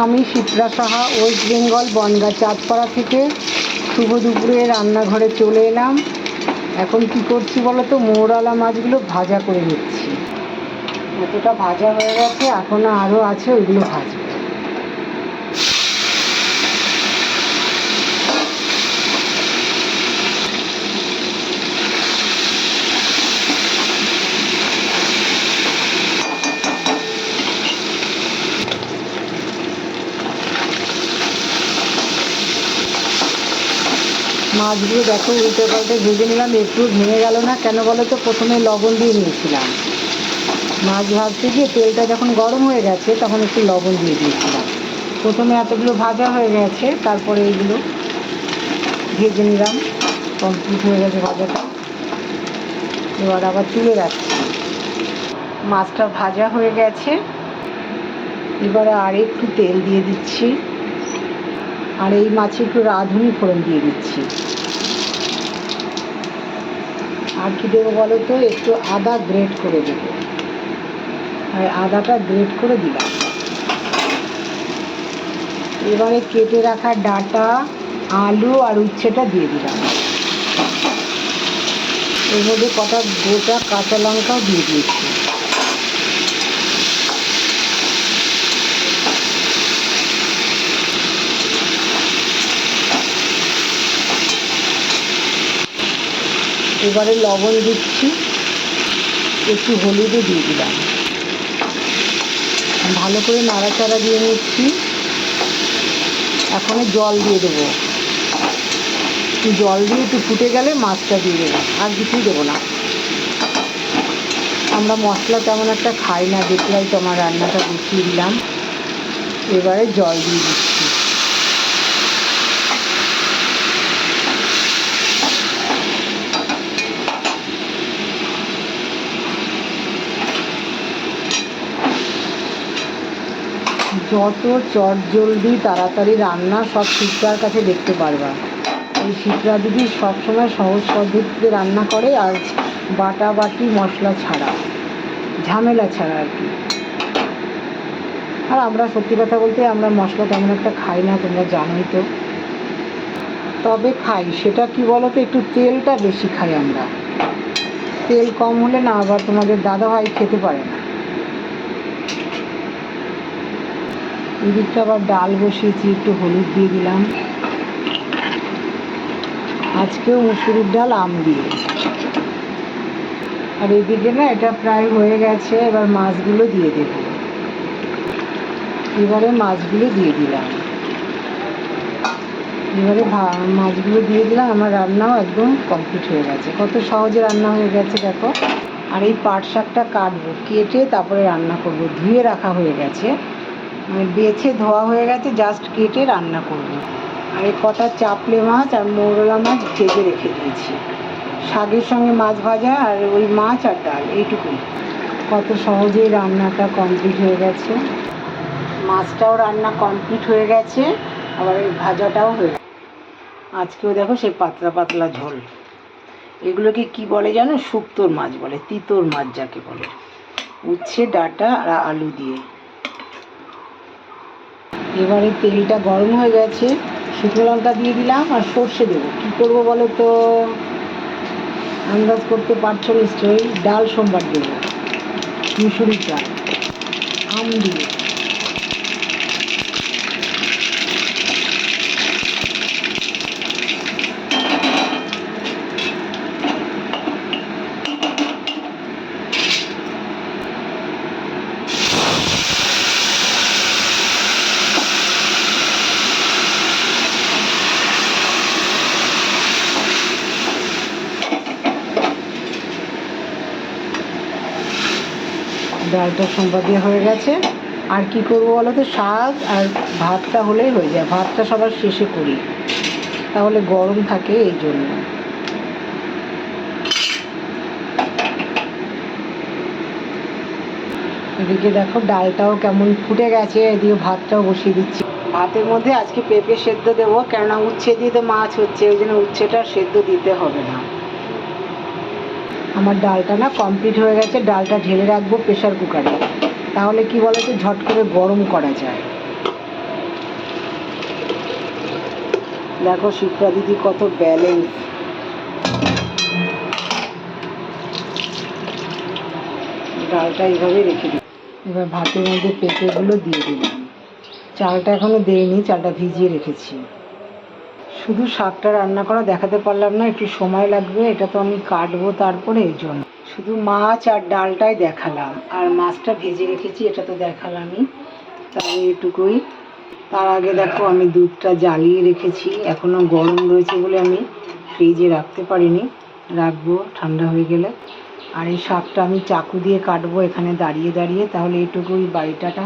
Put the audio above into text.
আমি শিপ্রা সাহা, ওয়েস্ট বেঙ্গল, বনগাঁ চাঁদপাড়া থেকে শুভ দুপুরে রান্নাঘরে চলে এলাম। এখন কি করছি বলো তো, মৌরলা মাছগুলো ভাজা করে নিচ্ছি। এতটা ভাজা হয়ে গেছে, এখনও আরও আছে, ওইগুলো ভাজবো। মাছগুলো দেখো উল্টে পাল্টে ভেজে নিলাম, একটু ভেঙে গেল না কেন বলো তো, প্রথমে লবণ দিয়ে নিয়েছিলাম। মাছ ভাজতে গিয়ে তেলটা যখন গরম হয়ে গেছে তখন একটু লবণ দিয়ে দিয়েছিলাম। প্রথমে এতগুলো ভাজা হয়ে গেছে, তারপরে এইগুলো ভেজে নিলাম। কমপ্লিট হয়ে গেছে ভাজাটা, এবার আবার তুলে রাখছি। মাছটা ভাজা হয়ে গেছে, এবারে আর একটু তেল দিয়ে দিচ্ছি, আর এই মাছে একটু রাঁধুনি ফোড়ন দিয়ে দিচ্ছি। আর কি দেবো বলো তো, একটু আদা গ্রেট করে দেবো, আর আদাটা গ্রেট করে দিলাম। এবারে কেটে রাখা ডাঁটা, আলু আর উচ্ছেটা দিয়ে দিলাম। এর মধ্যে কটা গোটা কাঁচা লঙ্কাও দিয়ে দিয়েছি। এবারে লবণ দিচ্ছি, একটু হলুদও দিয়ে দিলাম। ভালো করে নাড়াচাড়া দিয়ে নিচ্ছি। এখন জল দিয়ে দেবো, জল দিয়ে একটু ফুটে গেলে মাছটা দিয়ে দেবো, আর কিছুই দেবো না। আমরা মশলা তেমন একটা খাই না, দেখলাই তো আমার রান্নাটা বসিয়ে দিলাম। এবারে জল দিয়ে দিচ্ছি। যত চটজলদি তাড়াতাড়ি রান্না সব শিপ্রার কাছে দেখতে পারবা। এই শিপ্রা দিদি সবসময় সহজ পদ্ধতিতে রান্না করে, আর বাটা বাটি মশলা ছাড়া, ঝামেলা ছাড়া আর কি। আর আমরা সত্যি কথা বলতে আমরা মশলা তেমন একটা খাই না, তোমরা জানোই তো। তবে খাই, সেটা কি বলো তো, একটু তেলটা বেশি খাই আমরা। তেল কম হলে না আবার তোমাদের দাদাভাই খেতে পারে না। এদিকটা আবার ডাল বসিয়েছি, একটু হলুদ দিয়ে দিলাম। আজকেও মুসুরির ডাল আম দিয়ে। আর এদিকে না এটা প্রায় হয়ে গেছে, এবার মাছগুলো দিয়ে দেব। এবারে মাছগুলো দিয়ে দিলাম, এবারে মাছগুলো দিয়ে দিলাম। আমার রান্নাও একদম কমপ্লিট হয়ে গেছে, কত সহজে রান্না হয়ে গেছে দেখো। আর এই পাট শাকটা কাটবো, কেটে তারপরে রান্না করব। ধুয়ে রাখা হয়ে গেছে, বেছে ধোয়া হয়ে গেছে, জাস্ট কেটে রান্না করব। আর এই কটা চাপলে মাছ আর মৌরলা মাছ ভেজে রেখে দিয়েছি। শাকের সঙ্গে মাছ ভাজা আর ওই মাছ আর ডাল, এইটুকুই। কত সহজেই রান্নাটা কমপ্লিট হয়ে গেছে। মাছটাও রান্না কমপ্লিট হয়ে গেছে, আবার এই ভাজাটাও হয়ে গেছে। আজকেও দেখো সেই পাতলা পাতলা ঝোল। এগুলোকে কি বলে জানো, শুক্তোর মাছ বলে, তিতোর মাছ যাকে বলে। উচ্ছে, ডাঁটা আর আলু দিয়ে। এবারে তেলটা গরম হয়ে গেছে, শুকনো লঙ্কা দিয়ে দিলাম আর সর্ষে দেবো। কী করবো বলো তো, আন্দাজ করতে পারছো নিশ্চয়ই। ডাল সোমবার দেবো, মুসুরির ডাল, আম দিয়ে। ডালটা সোমবার দিয়ে হয়ে গেছে। আর কি করবো বলো তো, শাক আর ভাতটা হলেই হয়ে যায়। ভাতটা সবার শেষে করি, তাহলে গরম থাকে, এই জন্য। এদিকে দেখো ডালটাও কেমন ফুটে গেছে, এদিকে ভাতটাও বসিয়ে দিচ্ছি। ভাতের মধ্যে আজকে পেঁপে সেদ্ধ দেবো, কেননা উচ্ছে দিয়ে তো মাছ হচ্ছে, ওই জন্য উচ্ছেটা সেদ্ধ দিতে হবে না। আমার ডালটা না কমপ্লিট হয়ে গেছে। ডালটা ঢেলে রাখবো প্রেশার কুকারে, তাহলে কি বলো তো, ঝট করে গরম করা যায়। দেখো শিপ্রা দিদি কত ব্যালেন্স। ডালটা এইভাবে রেখে দিই। এবার ভাতের মধ্যে পেঁপেগুলো দিয়ে দিলাম। চালটা এখনো দেইনি, চালটা ভিজিয়ে রেখেছি। শুধু শাকটা রান্না করা দেখাতে পারলাম না, একটু সময় লাগবে, এটা তো আমি কাটবো তারপরে, এই জন্য শুধু মাছ আর ডালটাই দেখালাম। আর মাছটা ভেজে রেখেছি, এটা তো দেখালামই, তাই এটুকুই। তার আগে দেখো আমি দুধটা জ্বালিয়ে রেখেছি, এখনও গরম রয়েছে বলে আমি ফ্রিজে রাখতে পারিনি, রাখবো ঠান্ডা হয়ে গেলে। আর এই শাকটা আমি চাকু দিয়ে কাটবো এখানে দাঁড়িয়ে দাঁড়িয়ে। তাহলে এটুকুই, বাড়িটাটা